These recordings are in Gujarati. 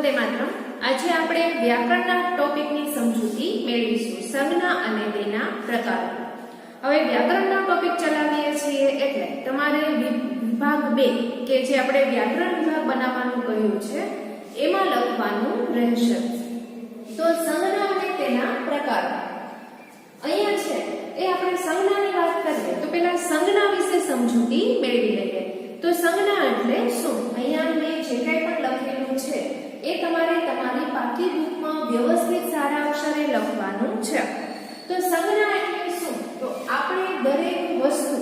વંદે માતરમ। આજે આપણે વ્યાકરણના ટોપિકની સમજૂતી મેળવીશું, સંજ્ઞા અને તેના પ્રકારો। હવે વ્યાકરણનો ટોપિક ચલાવીએ છીએ એટલે તમારે વિભાગ 2 કે જે આપણે વ્યાકરણ વિભાગ બનાવવાનું કહ્યું છે એમાં લખવાનું રહેશે। તો સંજ્ઞા અને તેના પ્રકારો અહીંયા છે એ આપણે સંજ્ઞાની વાત કરીએ તો પહેલા સંજ્ઞા વિશે સમજૂતી મેળવી લઈએ। તો સંજ્ઞા એટલે શું? અહીંયા મેં જે કંઈ પણ લખેલું છે એ તમારે તમારી પાકી બુકમાં વ્યવસ્થિત સારા અક્ષરે લખવાનું છે। તો સંજ્ઞા એટલે શું? તો આપણે દરેક વસ્તુ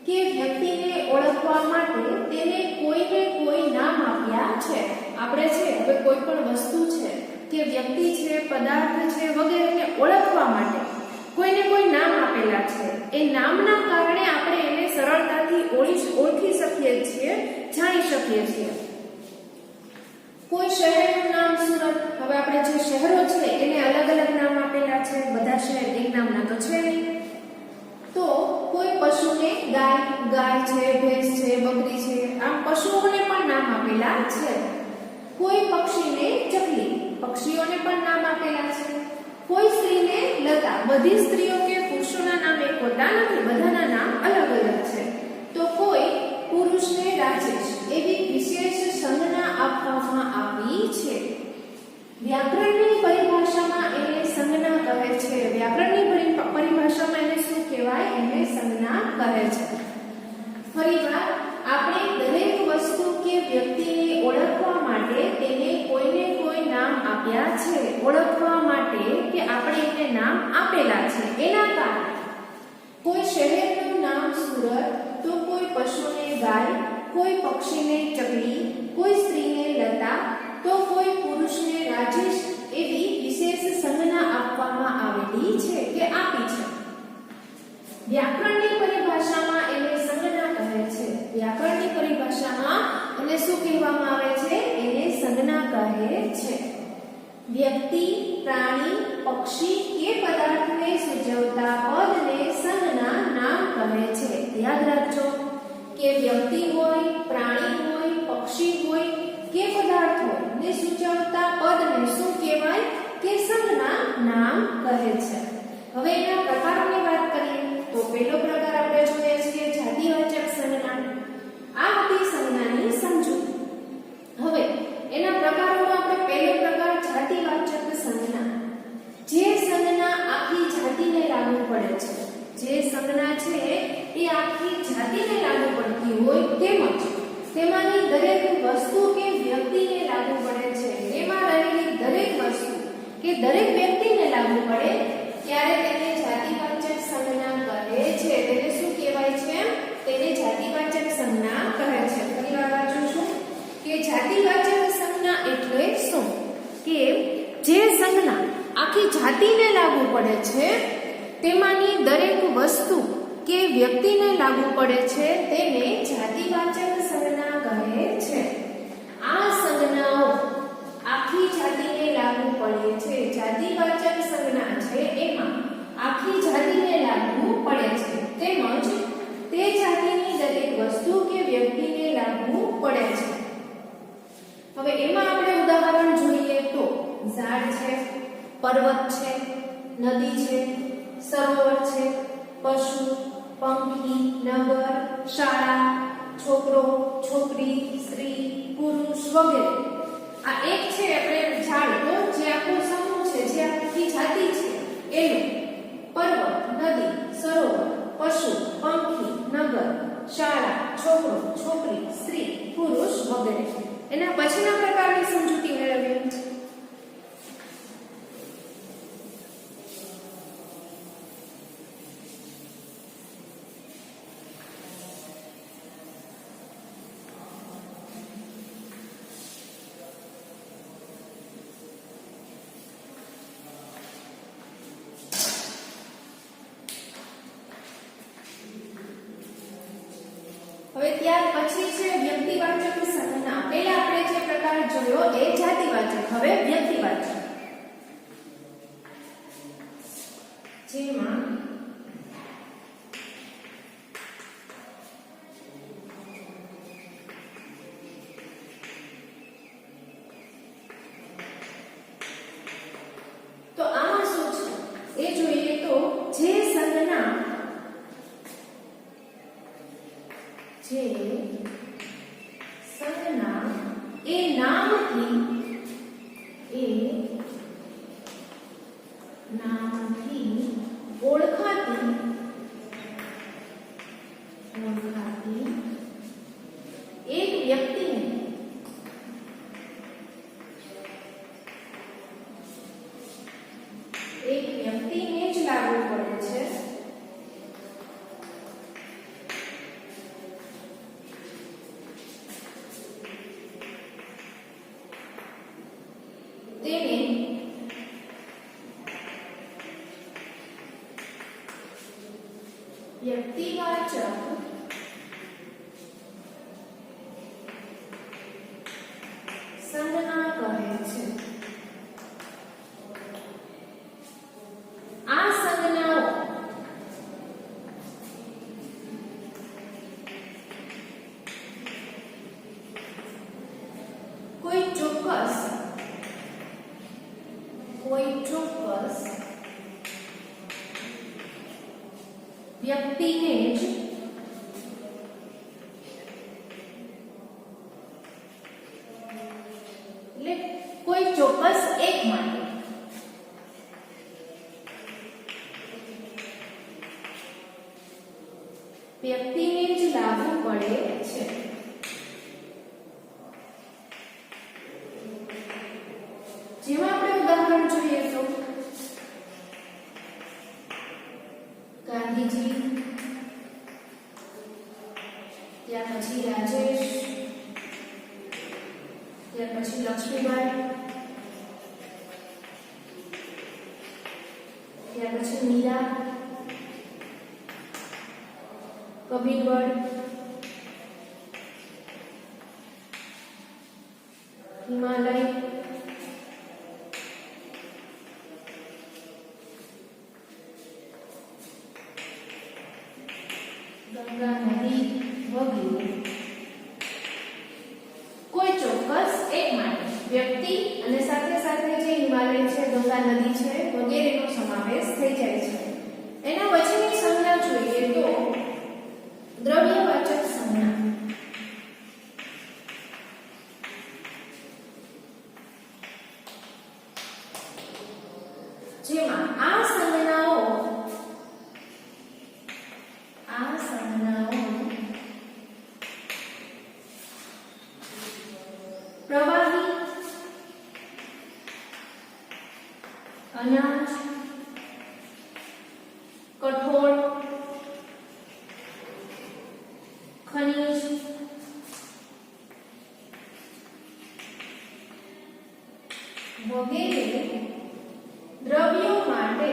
કે વ્યક્તિને ઓળખવા માટે તેને કોઈને કોઈ નામ આપ્યા છે। આપણે છે હવે કોઈ પણ વસ્તુ છે કે વ્યક્તિ છે, પદાર્થ છે વગેરેને ઓળખવા માટે કોઈને કોઈ નામ આપેલા છે। એ નામના કારણે આપણે એને સરળતાથી ઓળખી શકીએ છીએ, જાણી શકીએ છીએ। કોઈ શહેરનું નામ સુરત, હવે આપણે જે શહેરો છે એને અલગ અલગ નામ આપેલા છે, બધા શહેર એક નામના તો છે નહીં। તો કોઈ પશુને ગાય છે, ભેંસ છે, બકરી છે, આમ પશુઓને પણ નામ આપેલા છે। કોઈ પક્ષીને ચકલી, પક્ષીઓને પણ નામ આપેલા છે। કોઈ સ્ત્રીને લતા, બધી સ્ત્રીઓ કે પુરુષોના નામ એક હોતા નથી, બધાના નામ અલગ અલગ છે। તો કોઈ પુરુષને રાજેશ, એવી વિશેષ સંજ્ઞા આપવામાં આવી છે। વ્યાકરણની પરિભાષામાં એને સંજ્ઞા કહે છે। વ્યાકરણની પરિભાષામાં એને શું કહેવાય? એને સંજ્ઞા કહે છે। ફરીવાર આપણે દરેક વસ્તુ કે વ્યક્તિને ઓળખવા માટે તેને કોઈને કોઈ નામ આપ્યા છે, ઓળખવા માટે કે આપણે એને નામ આપેલા છે। એના કારણે કોઈ શહેરનું નામ સુરત, તો કોઈ પશુને ગાય, કોઈ પક્ષીને ચકલી, કોઈ સ્ત્રીને લતા, તો કોઈ પુરુષને રાજેશ, એવી વિશેષ સંજ્ઞા આપવામાં આવેલી છે કે આપી છે। વ્યાકરણની પરિભાષામાં એને સંજ્ઞા કહે છે। વ્યાકરણની પરિભાષામાં એને શું કહેવામાં આવે છે? એને સંજ્ઞા કહે છે। વ્યક્તિ, પ્રાણી, પક્ષી કે પદાર્થને સૂચવતા પદને સંજ્ઞા નામ કહે છે। યાદ રાખજો કે વ્યક્તિ હોય, પ્રાણી હોય, પક્ષી હોય કે પદાર્થ હોય ને સૂચવતા પદને શું કહેવાય? કે સંજ્ઞા નામ કહે છે। હવે એના પ્રકારોની વાત કરીએ તો પહેલો પ્રકાર આપણે જોઈએ છીએ જાતિવાચક સંજ્ઞા। આ હતી સંજ્ઞાની સમજૂતી। હવે એના પ્રકારોમાં આપણે પહેલો પ્રકાર જાતિવાચક સંજ્ઞા। જે સંજ્ઞા આખી જાતિને લાગુ પડે છે, જે સંજ્ઞા છે એ આખી જાતિને લાગુ પડતી હોય તેમજ તેમાંની દરેક વસ્તુ કે વ્યક્તિને લાગુ પડે છે, તેમાં રહેલી દરેક વસ્તુ કે દરેક વ્યક્તિને લાગુ પડે ત્યારે તેને જાતિવાચક સંજ્ઞા કહે છે। તેને શું કહેવાય છે? તેને જાતિવાચક સંજ્ઞા કહે છે। ફરીવાર વાંચું છું કે જાતિવાચક સંજ્ઞા એટલે શું? કે જે સંજ્ઞા આખી જાતિને લાગુ પડે છે, તેમાંની દરેક વસ્તુ કે વ્યક્તિને લાગુ પડે છે તેને જાતિવાચક સંજ્ઞા કહે છે। આ સંજ્ઞાઓ આખી જાતિને લાગુ પડે છે। જાતિવાચક સંજ્ઞા છે એમાં આખી જાતિને લાગુ પડે છે તેમજ તે જાતિની દરેક વસ્તુ કે વ્યક્તિને લાગુ પડે છે। હવે એમાં આપણે ઉદાહરણ જોઈએ તો ઝાડ છે, પર્વત છે, નદી છે, સરોવર છે, પશુ, પંખી, નગર, શાળા, છોકરો, છોકરી, સ્ત્રી, પુરુષ વગેરે। આ એક છે આપણે ઝાડ, તો જે આખો સમૂહ છે, જે આખી જાતિ છે એનું પર્વત, નદી, સરોવર, પશુ, પંખી, નગર, શાળા, છોકરો, છોકરી, સ્ત્રી, પુરુષ વગેરે। એના પછીના પ્રકારની સમજૂતી મેળવીએ। હવે ત્યાર પછી છે વ્યક્તિવાચક સંજ્ઞા। પહેલા આપણે જે પ્રકાર જોયો એ જાતિવાચક, હવે વ્યક્તિવાચક, જેમાં નામથી ઓળખાતી એક વ્યક્તિને જ લાગુ પડે છે. તેને વ્યક્તિવાચક સંજ્ઞા કહે છે. આ સંજ્ઞાઓ કોઈ ચોક્કસ વ્યક્તિને જ એટલે કોઈ ચોક્કસ એક માટે વ્યક્તિને જ લાગુ પડે છે. જેમાં આપણે ઉદાહરણ જોઈએ તો ગાંધીજી, ત્યાર પછી રાજેશ, ત્યાર પછી લક્ષ્મીબાઈ, ત્યાર પછી મીરા, કબીરવડ, હિમાલય, ગંગા નદી વગેરે. કોઈ ચોક્કસ એક માટે વ્યક્તિ અને સાથે સાથે જે હિમાલય છે, ગંગા નદી છે વગેરેનો સમાવેશ થઈ જાય છે. એના પછીની સંજ્ઞા જોઈએ તો દ્રવ્યવાચક સંજ્ઞા. જેમાં આ સંજ્ઞાઓ પ્રવાહી, અનાજ, કઠોળ, ખનિજ, વગેરે દ્રવ્યો માટે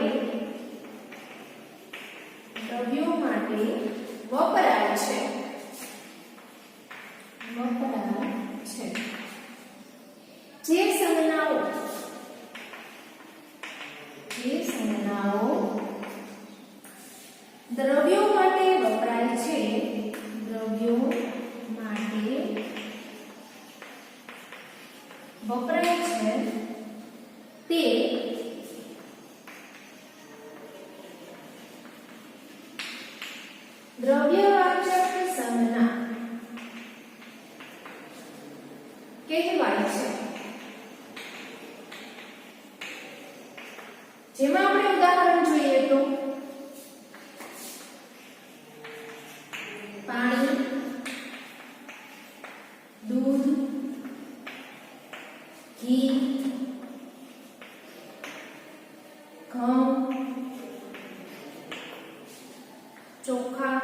વપરાય છે. જે સંજ્ઞાઓ દ્રવ્યો માટે વપરાય છે, તે દ્રવ્યવાચક સંજ્ઞા કહેવાય છે. જેમાં આપણે ઉદાહરણ જોઈએ તો પાણી, દૂધ, ઘી, ઘઉં, ચોખા,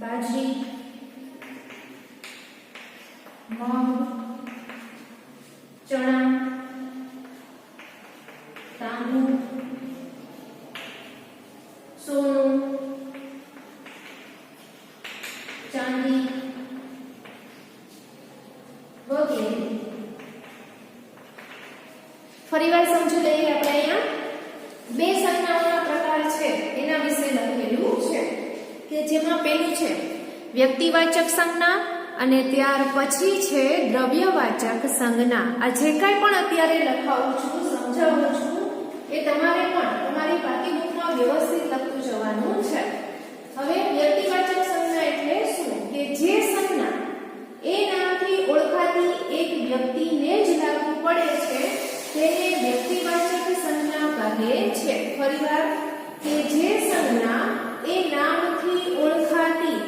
બાજરી, મગ, ચણા, તાંબુ, સોનું, ચાંદી વગેરે. ફરીવાર સમજી લઈએ. આપણે અહીંયા બે સંજ્ઞાઓના પ્રકાર છે એના વિશે લખેલું છે કે જેમાં પહેલું છે વ્યક્તિવાચક સંજ્ઞા અને ત્યાર પછી છે દ્રવ્યવાચક સંજ્ઞા. આ જે કાંઈ પણ અત્યારે લખાવું છું, સમજાવું છું, એ તમારે પણ તમારી બાકી બુકમાં વ્યવસ્થિત લખતું જવાનું છે. હવે વ્યક્તિવાચક સંજ્ઞા એટલે શું? કે જે સંજ્ઞા એ નામથી ઓળખાતી એક વ્યક્તિને જ લાગુ પડે છે તેને વ્યક્તિવાચક સંજ્ઞા કહે છે. ફરીવાર કે જે સંજ્ઞા એ નામથી ઓળખાતી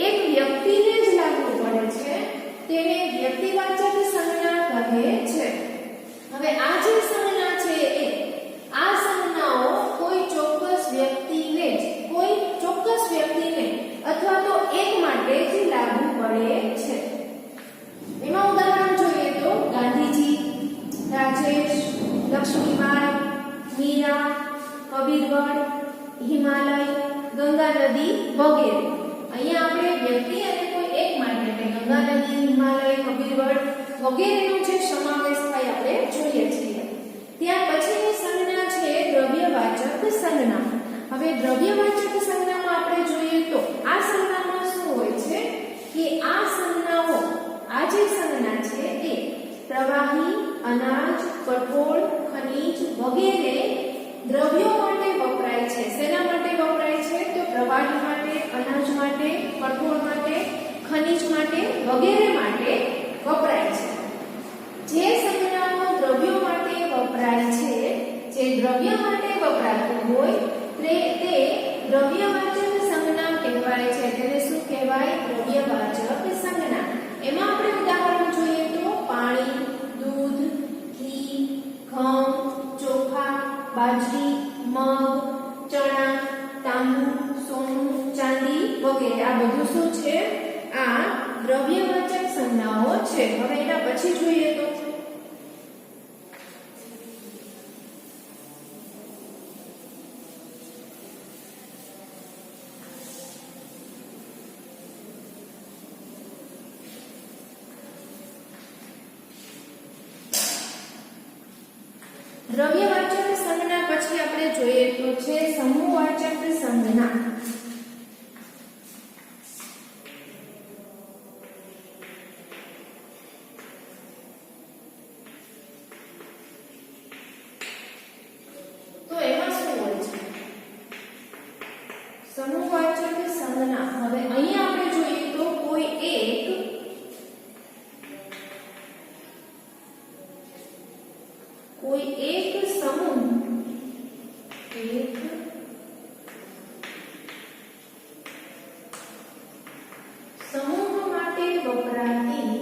એક વ્યક્તિને જ લાગુ પડે છે તેને વ્યક્તિવાચક સંજ્ઞા કહે છે. હવે આ જે સંજ્ઞા છે એ આ સંજ્ઞાઓ કોઈ ચોક્કસ વ્યક્તિને અથવા તો એક માટે જ લાગુ પડે છે. એમાં ઉદાહરણ જોઈએ તો ગાંધીજી, રાજેશ, લક્ષ્મીબાઈ, મીરા, કબીરગઢ, હિમાલય, ગંગા નદી વગેરે. અહીંયા આપણે વ્યક્તિ અને કોઈ એક માટે એટલે ગંગા નદી, હિમાલય, કબીરગઢ વગેરેનો જે સમાવેશ થાય આપણે જોઈએ છીએ. ત્યાર પછીની સંજ્ઞા છે દ્રવ્યવાચક સંજ્ઞા. હવે દ્રવ્યવાચક સંજ્ઞામાં આપણે જોઈએ તો આ સંજ્ઞામાં શું હોય છે કે આ સંજ્ઞાઓ આ જે સંજ્ઞા છે એ પ્રવાહી, અનાજ, કઠોળ, ખનિજ વગેરે દ્રવ્યો માટે વપરાય છે. શેના માટે વપરાય છે તો પ્રવાહી માટે, અનાજ માટે, કઠોળ માટે, ખનિજ માટે વગેરે માટે વપરાય છે. જે સંજ્ઞાઓ દ્રવ્યો માટે વપરાય છે, જે દ્રવ્ય માટે વપરાતું હોય તે દ્રવ્યવાચક સંજ્ઞા કહેવાય છે. તેને શું કહેવાય? દ્રવ્યવાચક સંજ્ઞા. એમાં આપણે ઉદાહરણ જોઈએ તો પાણી, દૂધ, ઘી, ઘઉં, ચોખા, બાજરી, મગ, ચણા, તાંબુ, સોનું, ચાંદી વગેરે. આ બધું શું છે? આ દ્રવ્યવાચક સંજ્ઞાઓ છે. હવે એના પછી જોઈએ તો દ્રવ્યવાચક સંજ્ઞા પછી આપણે જોઈએ તો છે સમૂહવાચક સંજ્ઞા. તો એમાં શું હોય છે? સમૂહવાચક સંજ્ઞા. હવે અહીંયા આપણે જોઈએ તો કોઈ એક સમૂહ માટે વપરાતી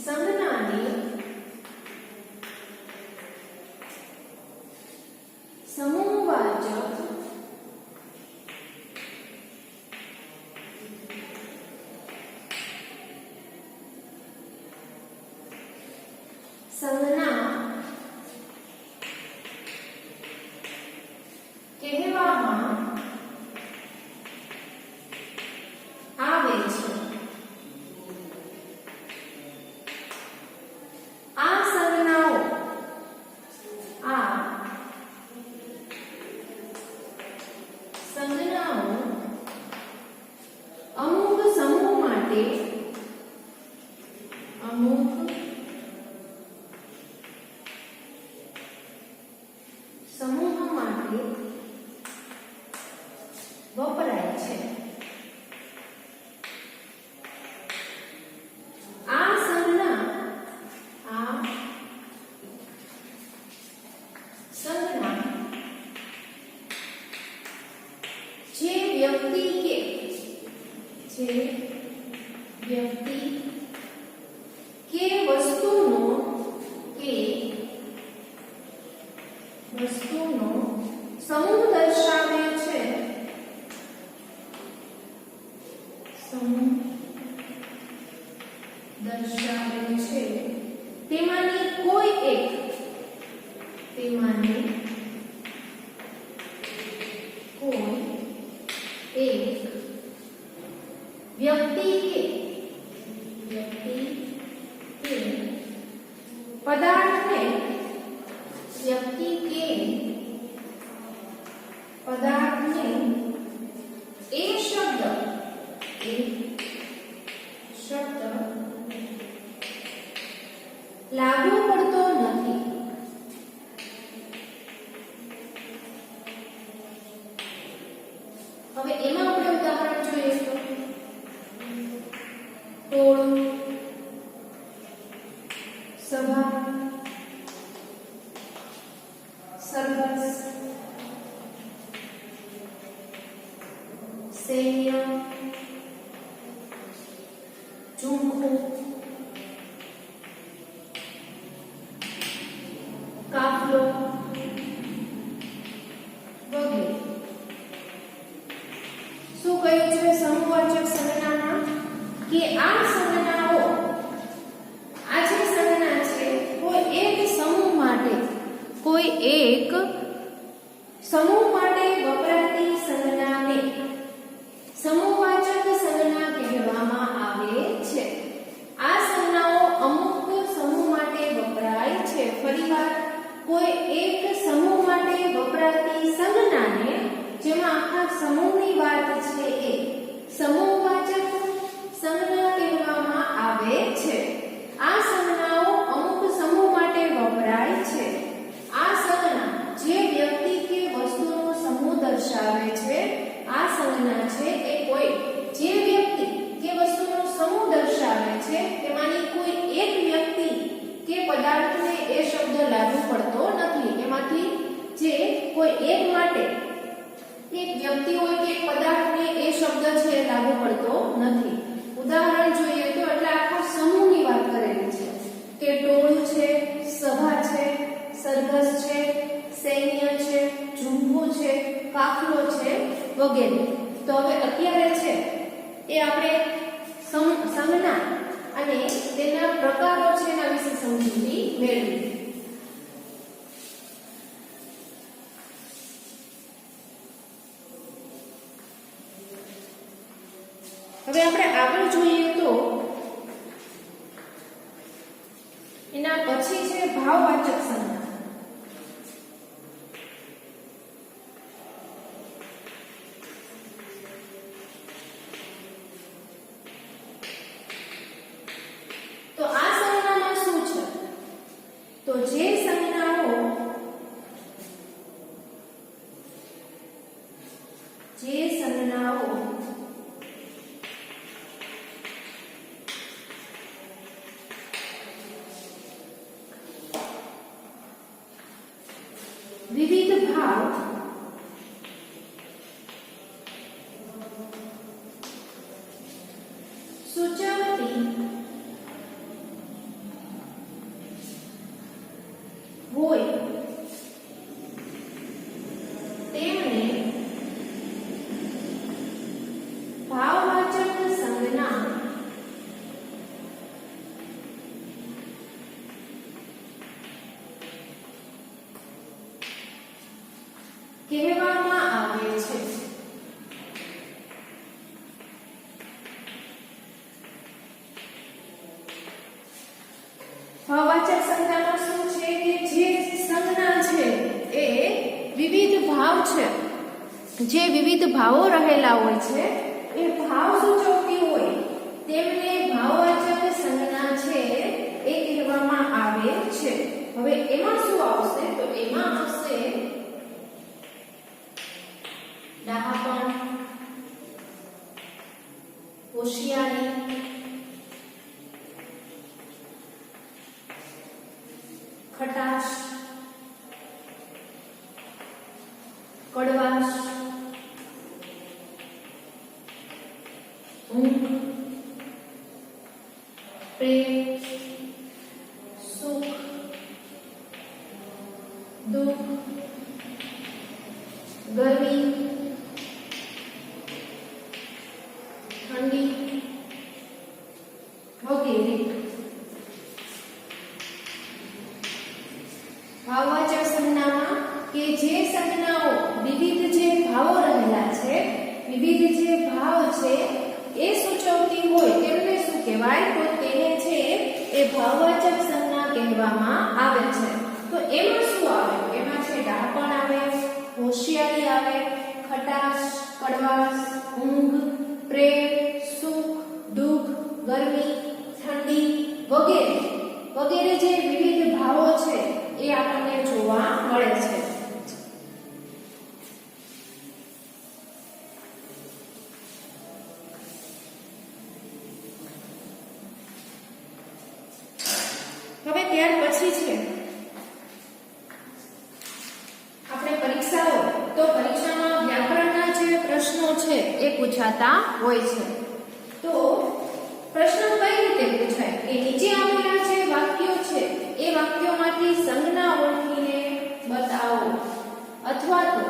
સંજ્ઞાને સમૂહવાચક સંજ્ઞા કહેવામાં આવે છે. આ સંજ્ઞાઓ અમુક સમૂહ માટે વપરાય છે. આ સંજ્ઞા જે વ્યક્તિ કે વસ્તુનો સમૂહ દર્શાવે છે, તેમાંની કોઈ એક વ્યક્તિ કે પદાર્થને એ શબ્દ લાગુ પડતો નથી. હવે એમાં આપણે ઉદાહરણ જોઈએ તો ટોળું, કોઈ એક સમૂહ માટે વપરાતી સંજ્ઞાને સમૂહવાચક સંજ્ઞા કહેવામાં આવે છે. આ સંજ્ઞાઓ અમુક સમૂહ માટે વપરાય છે. ફરીવાર, કોઈ એક સમૂહ માટે વપરાતી સંજ્ઞાને, જેમાં આખા સમૂહની વાત છે, એ સમૂહવાચક સંજ્ઞા કહેવામાં આવે છે. આ સંજ્ઞાઓ અમુક સમૂહ માટે વપરાય છે. આ સંજ્ઞા જે વ્યક્તિ કે વસ્તુનો સમૂહ દર્શાવે છે, આ સંજ્ઞા છે એ કોઈ જે વ્યક્તિ કે વસ્તુનો સમૂહ દર્શાવે છે તેમાંની કોઈ એક વ્યક્તિ કે પદાર્થને એ શબ્દ લાગુ પડતો નથી. એમાંથી જે કોઈ એક માટે એક વ્યક્તિ હોય કે એક પદાર્થને એ શબ્દ છે લાગુ પડતો નથી. ઉદાહરણ જોઈએ તો એટલે આખા સમૂહની વાત કરેલી છે કે ટોળું છે, સભા છે, સરઘસ છે, સૈન્ય છે, ઝુંપું છે, કાફલો છે વગેરે. તો હવે અત્યારે છે એ આપણે સંજ્ઞા અને તેના પ્રકારો છે એના વિશે સમજૂતી મેળવીએ. હવે આપણે આગળ જોઈએ તો એના પછી છે ભાવવાચક સંજ્ઞા. તો આ સંજ્ઞામાં શું છે? તો જે સંજ્ઞાઓ વિવિધ ભાવ સૂચવતી હોય તેમને ભાવવાચક સંજ્ઞા કહેવામાં આવે છે. ભાવવાચક સંજ્ઞામાં શું છે કે જે સંજ્ઞા છે એ વિવિધ ભાવ છે, જે વિવિધ ભાવો રહેલા હોય છે એ ભાવ સૂચવતી હોય તેમને ભાવવાચક સંજ્ઞા છે એ કહેવામાં આવે છે. હવે એમાં શું આવશે? તો એમાં આવશે ડહાપણ, હોશિયારી, ખટાશ, કડવાશ, ઊંઘ, પ્રેમ, સુખ, દુઃખ, ગરમી, ઠંડી વગેરે. ભાવવાચક સંજ્ઞામાં કે જે સંજ્ઞાઓ વિવિધ જે ભાવો રહેલા છે, વિવિધ જે ભાવ છે એ સૂચવતી હોય તેમને શું કહેવાય? તો તેને છે એ ભાવવાચક સંજ્ઞા કહેવામાં આવે છે. તો એમાં શું આવે? એમાં છે ડહાપણ આવે, હોશિયારી આવે, ખટાશ, કડવાશ, ઊંઘ, પ્રેમ, સુખ, દુઃખ, ગરમી, ઠંડી વગેરે વગેરે જે વિવિધ ભાવો છે એ આપણને જોવા મળે છે. હવે ત્યાર પછી છે આપણે પરીક્ષાઓ, તો પરીક્ષામાં વ્યાકરણના જે પ્રશ્નો છે એ પૂછાતા હોય છે. તો પ્રશ્ન કઈ રીતે પૂછાય કે નીચે આપેલા જે વાક્યો છે એ વાક્યોમાંથી સંજ્ઞા ઓળખીને બતાવો, અથવા તો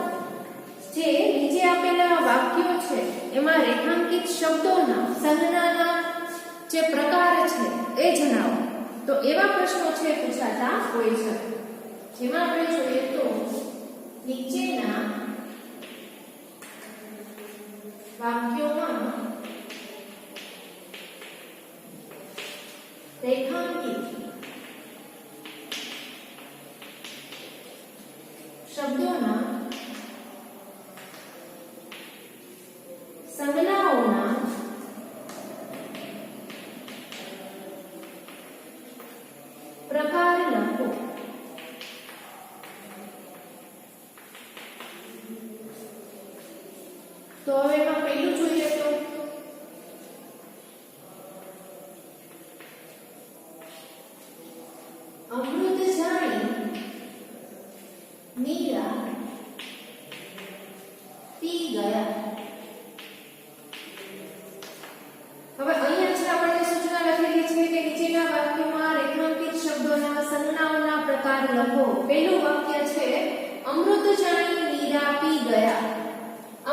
જે નીચે આપેલા વાક્યો છે એમાં રેખાંકિત શબ્દોના સંજ્ઞાના જે પ્રકાર છે એ જણાવો. તો એવા પ્રશ્નો છે પૂછાતા હોય છે. જેમાં આપણે જોઈએ તો નીચેના વાક્યોમાં રેખાંકિત શબ્દોના સંજ્ઞાઓના પ્રકાર લખો. તો હવે એમાં પહેલું જોઈએ તો અમૃત જાણી મીરા પી ગયા. હવે અહીંયા છે આપણે સૂચના લખેલી છે કે નીચેના વાક્યોમાં રેખાંકિત શબ્દોના સંજ્ઞાઓના પ્રકાર લખો. પહેલું વાક્ય છે અમૃત જાણી મીરા પી ગયા.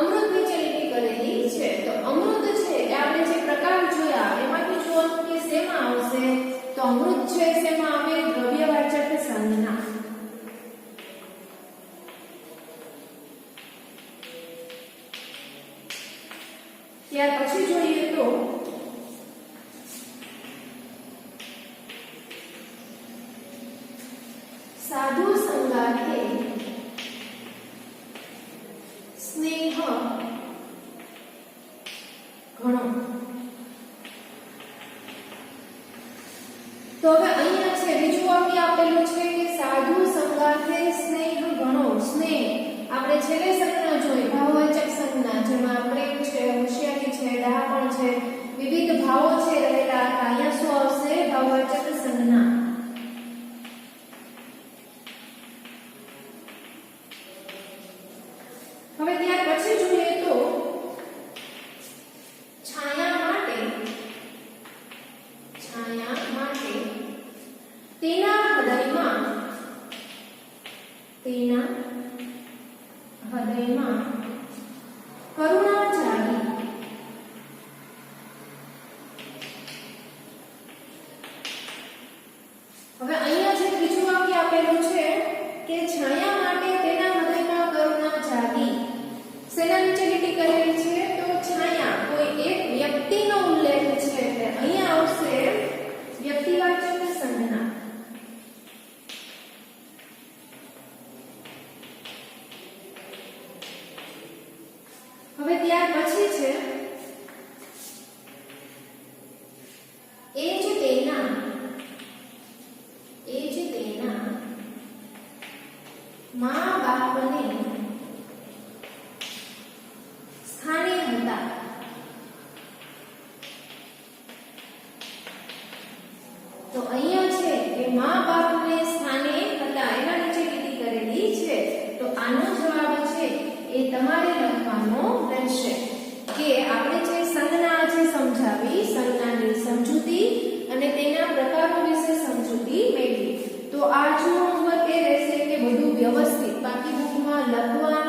અમૃત નીચે લીટી કરેલી છે. તો અમૃત છે એ આપણે જે પ્રકાર જોયા એમાંથી જોવાનું કે શેમાં આવશે. તો અમૃત છે શેમાં આવે? દ્રવ્યવાચક સંજ્ઞા. ત્યાર પછી જોઈએ તો સાધુ સંગાથે સ્નેહ ઘણો. તો હવે અહીંયા છે બીજું વાક્ય આપેલું છે કે સાધુ સંગાથે સ્નેહ ઘણો. સ્નેહ આપણે છેલ્લે સંજ્ઞા જોઈ ભાવવાચક સંજ્ઞા, જેમાં પ્રેમ છે, હોશિયારી છે, ડહાપણ છે, વિવિધ ભાવો છે રહેલા. અહીંયા શું આવશે? ભાવવાચક સંજ્ઞા. હવે ત્યાર પછી જોઈએ તો છાયા માટે તેના હૃદયમાં કરુણા જાગી. હવે અહીંયા જે ત્રીજું વાક્ય આપેલું છે કે છાયા માટે તેના હૃદયમાં કરુણા જાગી. શેના નીચે લીટી કરેલી છે? તો છાયા કોઈ એક વ્યક્તિનો ઉલ્લેખ છે એટલે અહીંયા આવશે વ્યક્તિવાચક સંજ્ઞા. હવે ત્યાર પછી છે એ જ તેના મા બાપને સ્થાને હતા. તો અહીંયા છે કે મા બાપને સ્થાને હતા એના નીચે લીટી કરેલી છે. તો આનો જવાબ છે એ તમારે લખવાનો રહેશે કે આપણે જે સંજ્ઞા છે સમજાવી, સંજ્ઞાની સમજૂતી અને તેના પ્રકારો વિશે સમજૂતી મેળવી. તો આજનો હોમવર્ક એ રહેશે કે બધું વ્યવસ્થિત બાકી બુકમાં લખવા